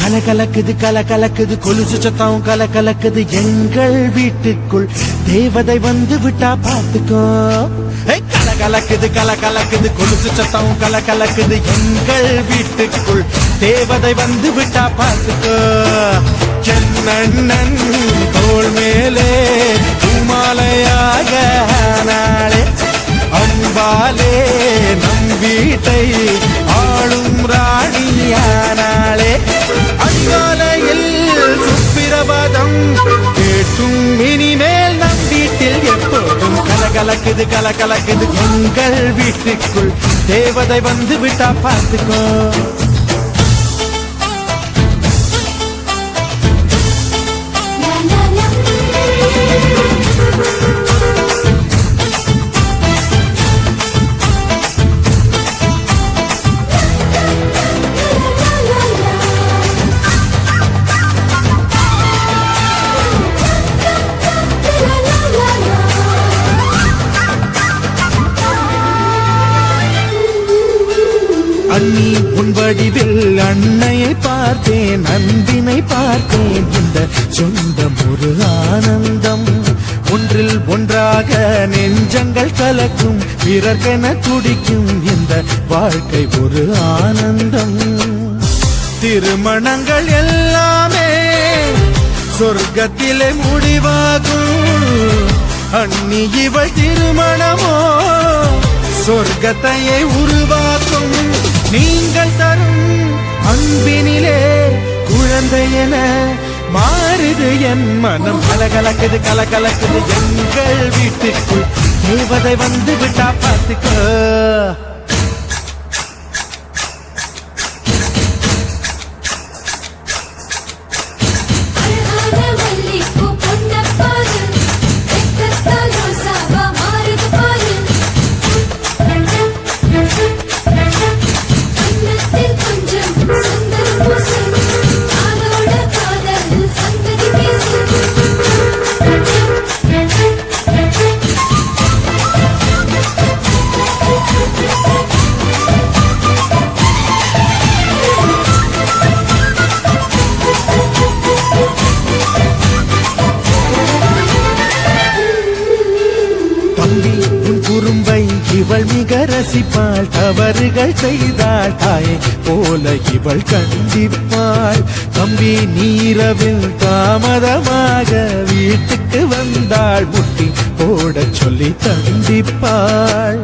கலகலக்குது கலகலக்குது கொலுசு சத்தம் கலகலக்குது எங்கள் வீட்டுக்குள் தேவதை வந்து விட்டா பார்த்துக்கோ. கலகலக்குது கலகலக்குது கொலுசு சத்தம் கலகலக்குது எங்கள் வீட்டுக்குள் தேவதை வந்து விட்டா பார்த்துக்கோ. சென்னண்ணன் தோள் மேலே பூமாலையாக நாளே அன்பாலே நம் வீட்டை ஆளும் ராணியானாளே. அங்காலையில் சுப்பிரபாதம் கேட்டும் இனிமேல் நம் வீட்டில் எப்போதும் கலகலக்குது கலகலக்குது எங்கள் வீட்டுக்குள் தேவதை வந்து விட்டா பார்த்துக்கோ. அண்ணி உன் வடிவில் அன்னையை பார்த்தேன் அன்பினை பார்த்தேன் இந்த சொந்தம் ஒரு ஆனந்தம். ஒன்றில் ஒன்றாக நெஞ்சங்கள் கலக்கும் பிறர்கென துடிக்கும் இந்த வாழ்க்கை ஒரு ஆனந்தம். திருமணங்கள் எல்லாமே சொர்க்கத்திலே முடிவாகும். அண்ணி இவள் திருமணமோ சொர்க்கத்தையே உருவாக்கும். நீங்கள் தரும் அன்பினிலே குழந்தையென மாறுது என் மனம். கலகலக்குது கலகலக்குது எங்கள் வீட்டுக்குள் தேவதை வந்து விட்டா பார்த்துக்கோ. இவள் மிக ரசிப்பாள் தவறுகள் செய்தாள் தாயை போல இவள் கண்டிப்பாள். தம்பி நீரவில் தாமதமாக வீட்டுக்கு வந்தாள் முட்டி போட சொல்லி தண்டிப்பாள்.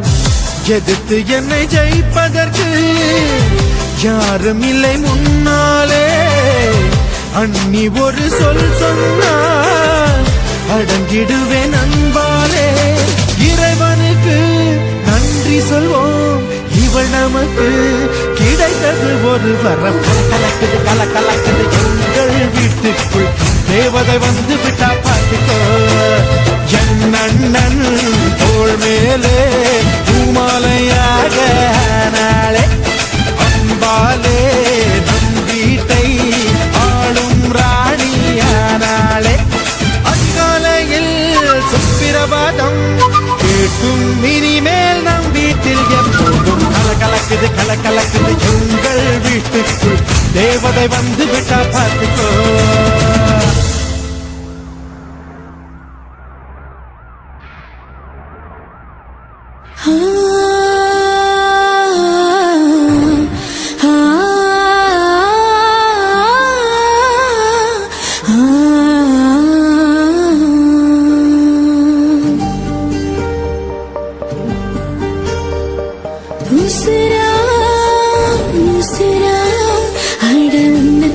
எதிர்த்து என்னை ஜெயிப்பதற்கு யாரும் இல்லை முன்னாலே. அண்ணி ஒரு சொல் சொன்னால் அடங்கிடுவேன் அன்பாலே. இறைவனுக்கு நன்றி சொல்வோம் இவள் நமக்கு கிடைத்தது ஒரு வரம். கலக்கலக்குது கலக்கலக்குது எங்கள் வீட்டுக்குள் தேவதை வந்து விட்டா பார்த்துக்கோ. என் அண்ணன் தோள் மேலே பூமாலையாக நாளே அன்பாலே நம் வீட்டை ஆளும் ராணியானாளே. அதிகாலையில் சுப்பிரபாதம் கேட்கும் இனிமேல் நம் வீட்டில் எப்போதும் கலகலக்குது கலகலக்குது எங்கள் வீட்டுக்குள் தேவதை வந்து விட்டா பார்த்துக்கோ. உசிரா உசிரா அட உன்னை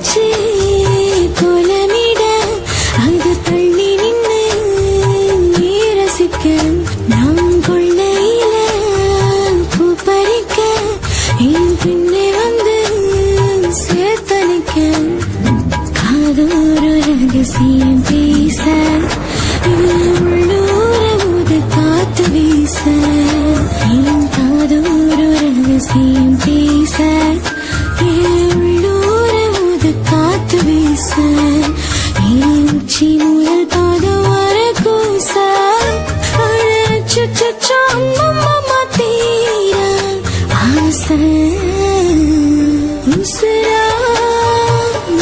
வச்சு கோலமிட அது தள்ளி நின்று நீ ரசிக்க நான் கொள்ளையில பூ பறிக்க என் பின்னே வந்து சேர்த்தனிக்க காதோர ரகசியம் பேச உள்ளூர ஊத காத்து வீச என் காதோர ரகசியம் பேச உள்ளூர ஊத காத்து வீச என் உச்சி முதல் பாதம் வர கூச அம்மா தீர ஆசை உசுரா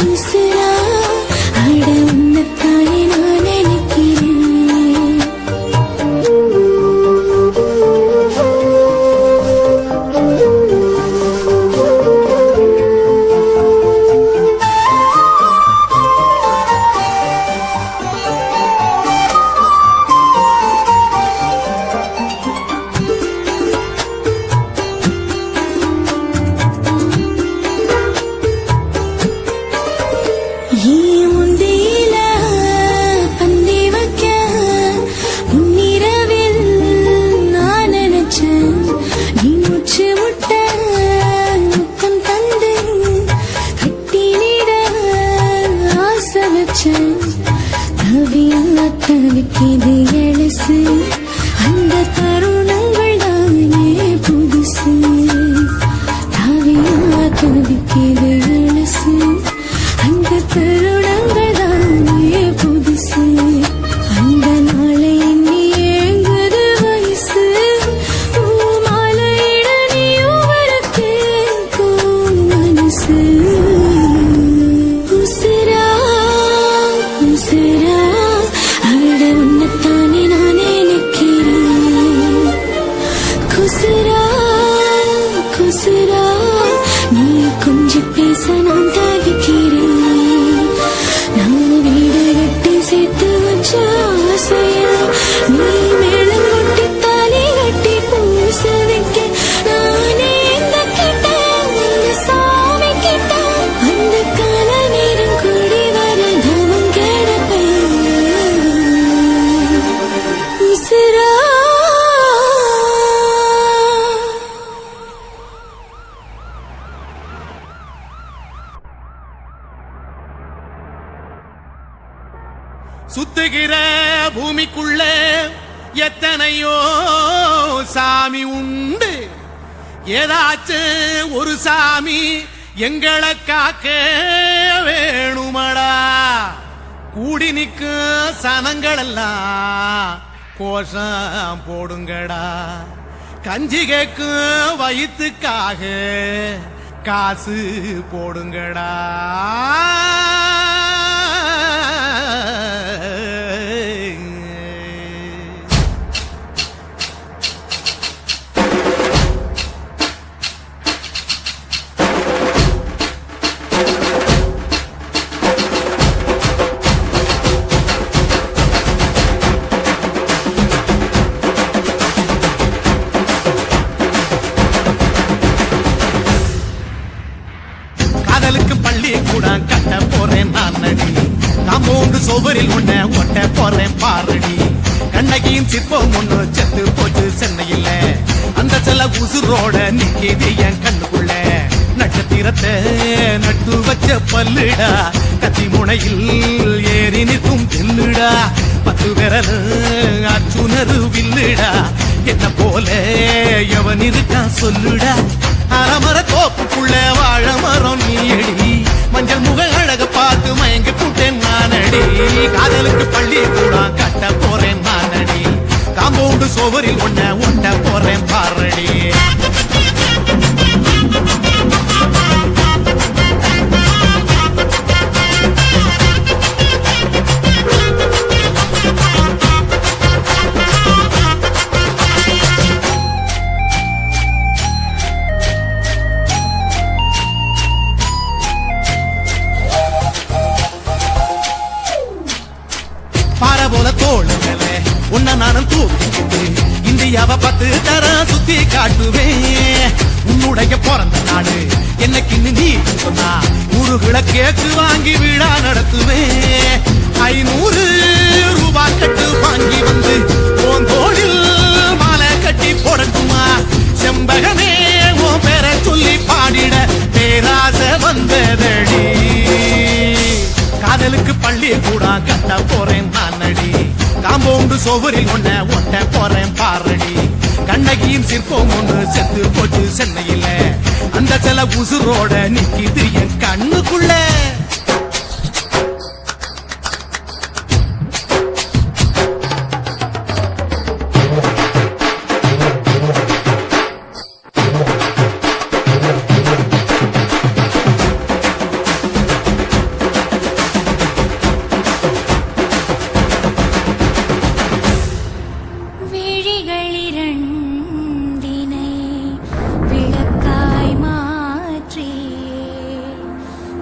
உசுரா அட உன்னத்தானே நான் நினைக்கிறேன் தவிக்கிது எழசு அந்த தருணங்கள் தானே புதுசு தவிக்கிது எழசு அந்த தருணங்கள் தானே புதுசு அந்த நாளை எண்ணி ஏங்குது வயசு மாலையிட நீயும் வர கேட்கும் மனசு உசுரா உசுரா அட உன்னத்தானே நான் நினைக்கிறேன் குசுரா குசுரா நீ கொஞ்சம் பேச நான் தவிக்கிறேன் நான் வீடு கட்டி சேர்த்து வச்ச ஆசையா நீ மேளம் கொட்டி தாலி கட்டி பூச வைக்க நானே இந்த கிட்ட இந்த சாமி கிட்ட அந்த கால நேரம் கூடி வர தவம் கிடப்பேன் உசுரா சுத்துகிற பூமிக்குள்ள எத்தனையோ சாமி உண்டு ஏதாச்சும் ஒரு சாமி எங்களை காக்க வேணுமடா கூடி நிற்கும் சனங்கள் எல்லாம் கோஷம் போடுங்கடா கஞ்சி கேக்கும் வயிற்றுக்காக காசு போடுங்கடா காதலுக்கு பள்ளி கூட கட்ட போறேன் நான் நடி காம்பவுண்டு சோவரில் ஒண்ண ஒட்ட போறேன் பாரடி கண்ணகியின் சிற்பம் ஒண்ணு செத்து போச்சு சென்னையில அந்த செல்ல உசுரோட நிக்கிது என் கண்ணுக்குள்ள நட்சத்திரத்தை நட்டு வச்ச பல்லுடா கத்தி முனையில் ஏறி நிற்கும் தெல்லுடா 10 விரல் அச்சுணரு வில்லுடா என்ன போல எவன் இருக்கா சொல்லுடா அறமர தோப்புக்குள்ள வாழ மரம் நீயடி மஞ்சள் முக அழக பார்த்து மயங்கி கூட்டேன் நானடி காதலுக்கு பள்ளி கூட கட்ட போறேன் நானடி காம்பவுண்டு சோவரில் ஒண்ண ஒட்ட போறேன் பாரடி பாறை போல தோளுங்களே உன்ன நானும் தூக்கிக்கிட்டு இந்தியாவை 10 தரம் சுத்தி காட்டுவேன் உன்னுடைய பிறந்த நாடு என்னைக்கு நீ சொன்னா ஊருகளை கேக்கு வாங்கி விழா நடத்துவேன் 500 ரூபாய் கட்டு வாங்கி வந்து உன் தோளில் மாலை கட்டி போடட்டுமா செம்பகமே உன் பேரை சொல்லி பாடிட பேராசை வந்ததடி காதலுக்கு பள்ளி கூட கட்ட போறேன் நானடி காம்பவுண்டு சோவரில் ஒன்ன ஒட்ட போறேன் பாரடி கண்ணகியின் சிற்பம் ஒன்று செத்து போச்சு சென்னையில அந்த சில உசுரோட நிக்கிது என் கண்ணுக்குள்ள விழிகளிரண்டினை விளக்காய் மாற்றி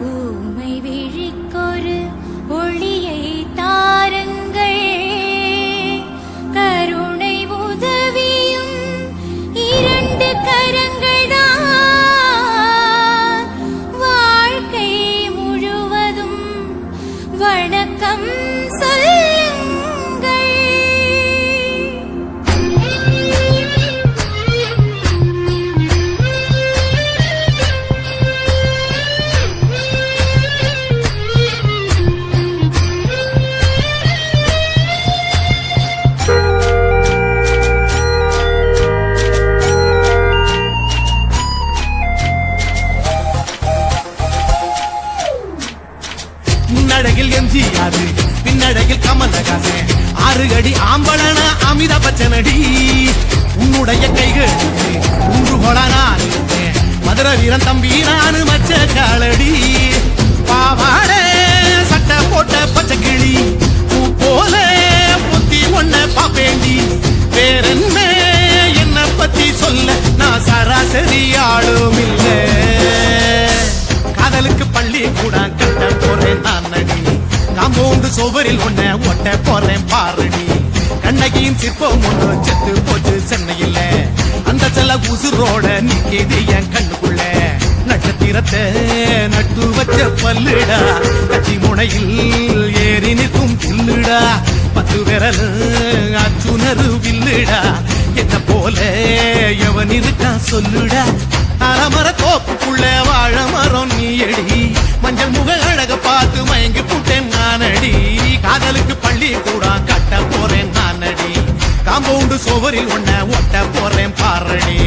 ஊமை விழிக்கொரு ஒளியை தாருங்கள் கருணை உதவியும் 2 கரங்கள்தான் வாழ்க்கை முழுவதும் வணக்கம் முன்னழகில் எம்ஜிஆர் பின்னழகில் கமலஹாசன் 6 அடி ஆம்பளன அமிதாப் பச்சனடி உன்னுடைய கைகள் உன்று நான் மதுரை வீரன் தம்பி நானு மச்ச காலடி பாவாட சட்டை போட்ட பச்சை கிளி பூ போல புத்தி ஒன்ன பாப்பேண்டி வேறென்ன என்ன பத்தி சொல்ல நான் சராசரி ஆளும் இல்ல காதலுக்கு பள்ளி கூட கட்ட போறேன் நானடி காம்பவுண்டு சோவரில் ஒன்ன ஒட்ட போறேன் பாரடி கண்ணகியின் சிற்பம் ஒன்று செத்து போச்சு சென்னையில அந்த சில உசுரோட நிக்கிது என் கண்ணுக்குள்ள நட்சத்திரத்தை நட்டு வச்ச பல்லுடா கட்சி முனையில் ஏறி நிற்கும் புல்லுடா 10 விரல் அச்சுணரு வில்லுடா என்ன போல எவன் இருக்கா சொல்லுடா அலமர தோப்புக்குள்ள வாழ மரம் நீயடி மஞ்சள் முக அழக பார்த்து மயங்கி புட்டேன் நானடி காதலுக்கு பள்ளி கூட கட்ட போறேன் நானடி காம்பவுண்டு சோவரில் ஒன்ன ஒட்ட போறேன் பாரடி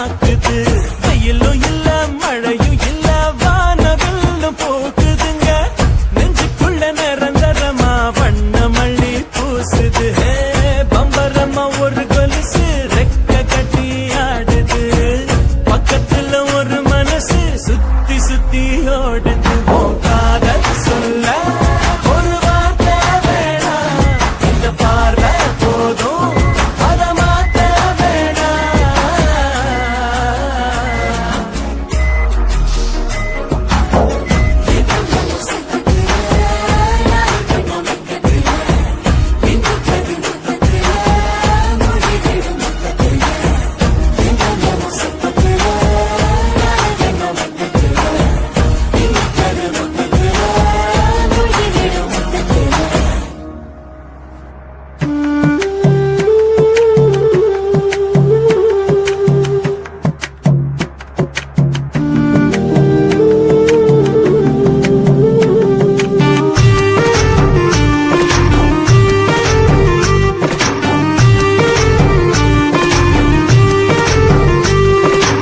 தாக்குது. வெயிலும் இல்ல மழையும் இல்ல வானவில்லும் போக்குதுங்க. நெஞ்சுக்குள்ள நிரந்தரமா வண்ண மல்லி பூசுது. பம்பரமா ஒரு கொலுசு ரெக்க கட்டி ஆடுது. பக்கத்துல ஒரு மனசு சுத்தி சுத்தி ஓடுது. உன் காதல் சொல்ல ஒரு வார்த்தை வேணாம். இந்த பார்வை போதும் அத மாத்த வேணாம்.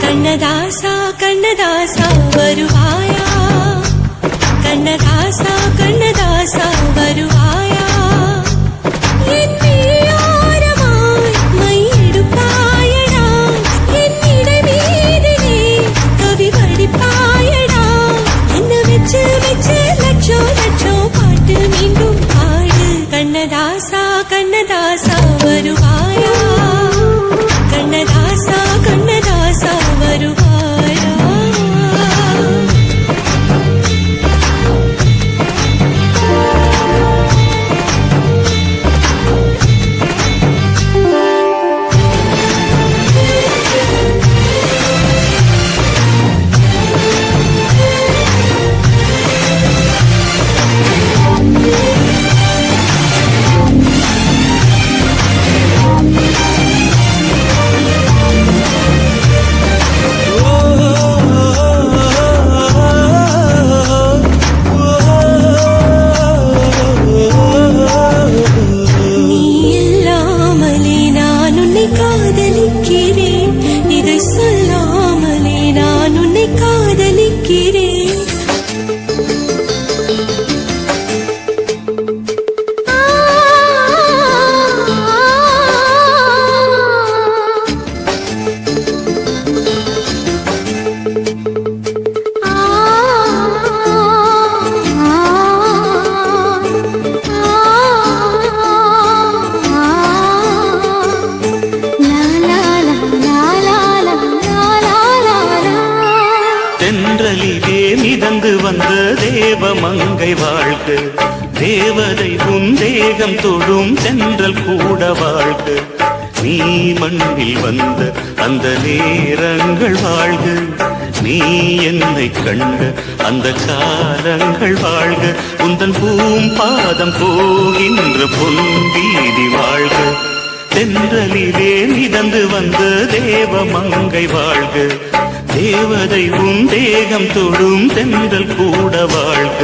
கண்ணதாசா கண்ணதாசா வருவாயா, கண்ணதாசா கண்ணதாசா வருவாயா, என் விழியோரமாய் மையெடுப்பாயடா, என்னிடை மீதிலே கவி வடிப்பாயடா, என்ன வச்சு வச்சு லட்சம் லட்சம் பாட்டு மீண்டும் பாடு. கண்ணதாசா கண்ணதாசா வருவாயா, கண்ணதாசா கண்ணதாசா வருவாயா. நீ இல்லாமலே நான் உன்னை காதலிக்கிறேன், இதை சொல்லாமலே நான் உன்னை காதலிக்கிறேன். தென்றலிலே மிதந்து வந்த தேவ மங்கை வாழ்க. தேவதை உன் தேகம் தொடும் தென்றல் கூட வாழ்க. நீ மண்ணில் வந்த அந்த நேரங்கள் வாழ்க. நீ என்னை கண்ட அந்த காலங்கள் வாழ்க. உந்தன் பூம்பாதம் போகின்ற பொன்வீதி வாழ்க. தென்றலிலே மிதந்து வந்த தேவ மங்கை வாழ்க. தேவதை உன் தேகம் தொடும் தென்றல் கூட வாழ்க.